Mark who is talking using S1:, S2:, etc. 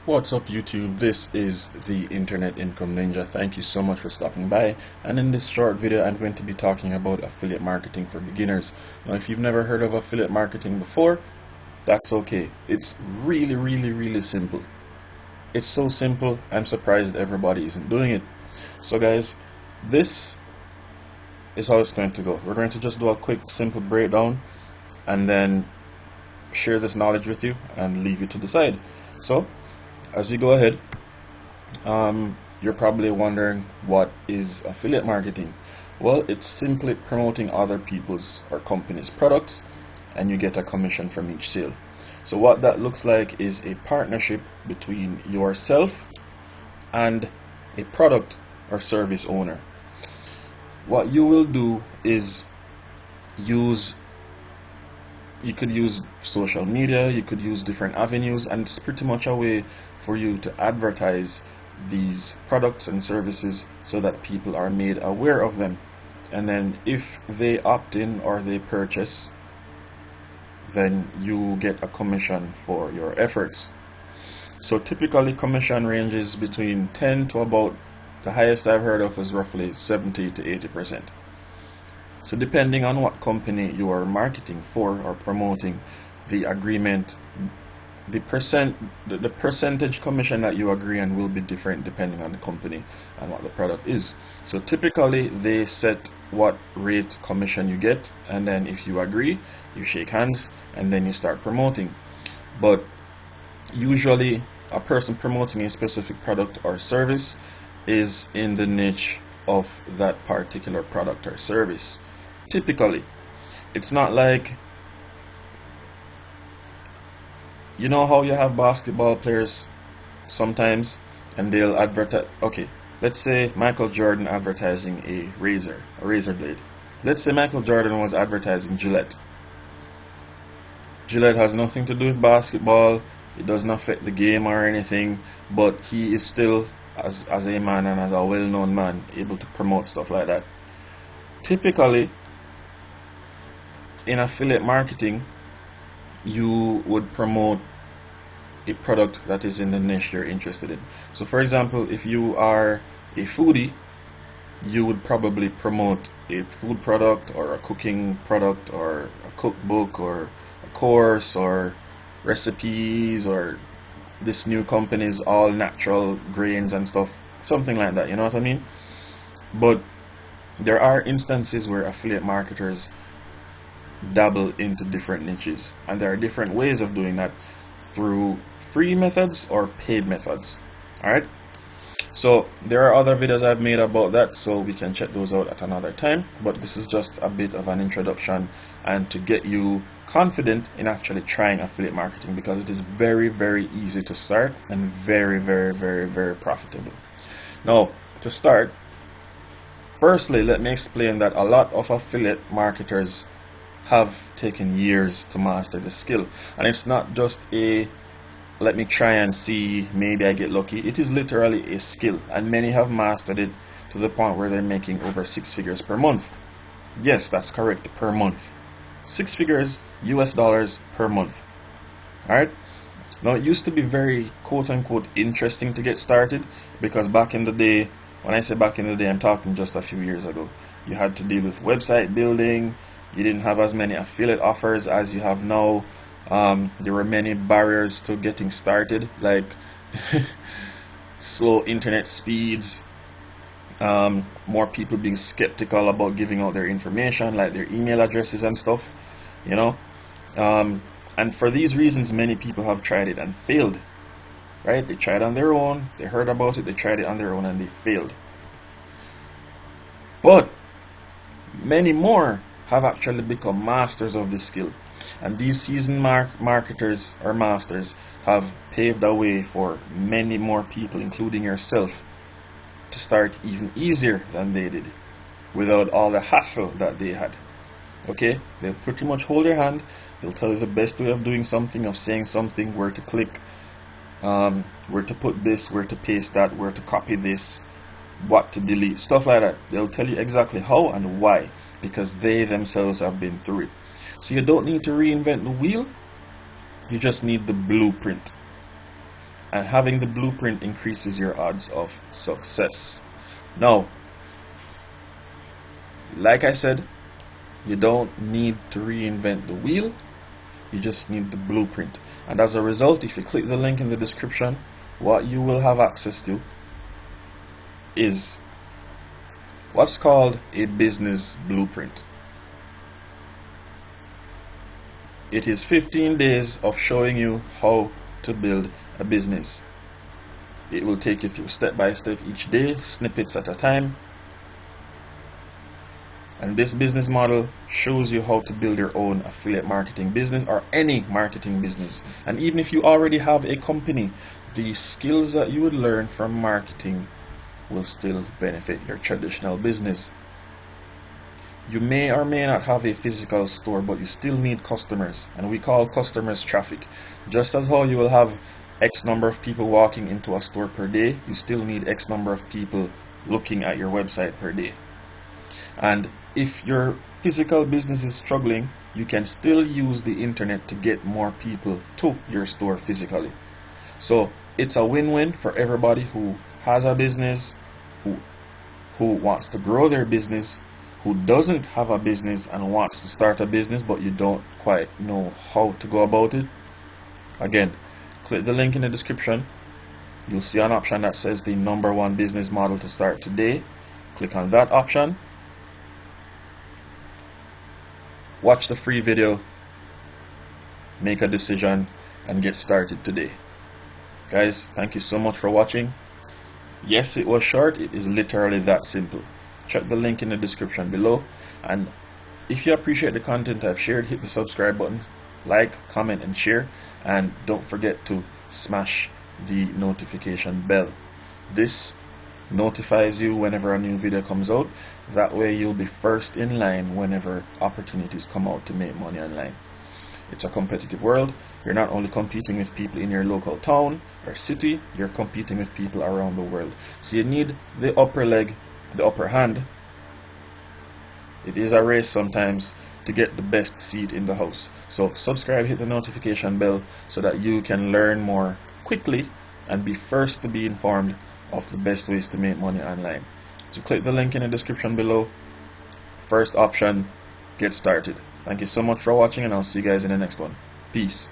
S1: What's up YouTube? This is the Internet Income Ninja. Thank you so much for stopping by, and in this short video I'm going to be talking about affiliate marketing for beginners. Now if you've never heard of affiliate marketing before, that's okay. It's really simple. It's so simple, I'm surprised everybody isn't doing it. So guys, this is how it's going to go. We're going to just do a quick simple breakdown and then share this knowledge with you and leave you to decide. So as we go ahead, you're probably wondering, what is affiliate marketing? Well, it's simply promoting other people's or companies' products, and you get a commission from each sale. So what that looks like is a partnership between yourself and a product or service owner. What you will do is you could use social media, you could use different avenues, and it's pretty much a way for you to advertise these products and services so that people are made aware of them. And then if they opt in or they purchase, then you get a commission for your efforts. So typically commission ranges between 10 to about, the highest I've heard of is roughly 70 to 80%. So depending on what company you are marketing for or promoting, the agreement, the percentage commission that you agree on will be different depending on the company and what the product is. So typically they set what rate commission you get, and then if you agree, you shake hands and then you start promoting. But usually a person promoting a specific product or service is in the niche of that particular product or service. Typically, it's not like, you know how you have basketball players sometimes and they'll advertise. Okay, let's say Michael Jordan advertising a razor blade. Let's say Michael Jordan was advertising Gillette. Gillette has nothing to do with basketball, it doesn't affect the game or anything, but he is still, as a man and as a well-known man, able to promote stuff like that. Typically in affiliate marketing, you would promote a product that is in the niche you're interested in. So for example, if you are a foodie, you would probably promote a food product or a cooking product or a cookbook or a course or recipes or this new company's all natural grains and stuff, something like that, you know what I mean? But there are instances where affiliate marketers dabble into different niches, and there are different ways of doing that, through free methods or paid methods. Alright, so there are other videos I've made about that, so we can check those out at another time, but this is just a bit of an introduction and to get you confident in actually trying affiliate marketing, because it is very easy to start and very profitable. Now, to start, firstly, let me explain that a lot of affiliate marketers have taken years to master the skill, and it's not just a let me try and see, maybe I get lucky. It is literally a skill, and many have mastered it to the point where they're making over 6 figures per month. Yes, that's correct, per month. 6 figures US dollars per month. Alright, now it used to be very quote-unquote interesting to get started, because back in the day, when I say back in the day, I'm talking just a few years ago, you had to deal with website building. You didn't have as many affiliate offers as you have now. There were many barriers to getting started, like slow internet speeds, more people being skeptical about giving out their information, like their email addresses and stuff, you know. And for these reasons, many people have tried it and failed. Right? They tried on their own, they heard about it, they tried it on their own, and they failed. But many more have actually become masters of this skill, and these seasoned marketers or masters have paved the way for many more people, including yourself, to start even easier than they did, without all the hassle that they had. Okay, they'll pretty much hold your hand, they'll tell you the best way of doing something, of saying something, where to click, where to put this, where to paste that, where to copy this, what to delete, stuff like that. They'll tell you exactly how and why, because they themselves have been through it. So you don't need to reinvent the wheel, you just need the blueprint. and having the blueprint increases your odds of success. Now, like I said, you don't need to reinvent the wheel, you just need the blueprint. And as a result, if you click the link in the description, what you will have access to is what's called a business blueprint. It is 15 days of showing you how to build a business. It will take you through step by step each day, snippets at a time. And this business model shows you how to build your own affiliate marketing business or any marketing business. And even if you already have a company, the skills that you would learn from marketing will still benefit your traditional business. You may or may not have a physical store, but you still need customers, and we call customers traffic. Just as how you will have X number of people walking into a store per day, you still need X number of people looking at your website per day. And if your physical business is struggling, you can still use the internet to get more people to your store physically. So it's a win-win for everybody who has a business, who wants to grow their business, who doesn't have a business and wants to start a business but you don't quite know how to go about it. Again, click the link in the description. You'll see an option that says the #1 business model to start today. Click on that option. Watch the free video, make a decision, and get started today. Guys, thank you so much for watching. Yes, it was short. It is literally that simple. Check the link in the description below. And if you appreciate the content I've shared, hit the subscribe button, like, comment, and share. And don't forget to smash the notification bell. This notifies you whenever a new video comes out. That way you'll be first in line whenever opportunities come out to make money online. It's a competitive world. You're not only competing with people in your local town or city, you're competing with people around the world. So you need the upper leg, the upper hand. It is a race sometimes to get the best seat in the house. So subscribe, hit the notification bell so that you can learn more quickly and be first to be informed of the best ways to make money online. So click the link in the description below. First option, get started. Thank you so much for watching, and I'll see you guys in the next one. Peace.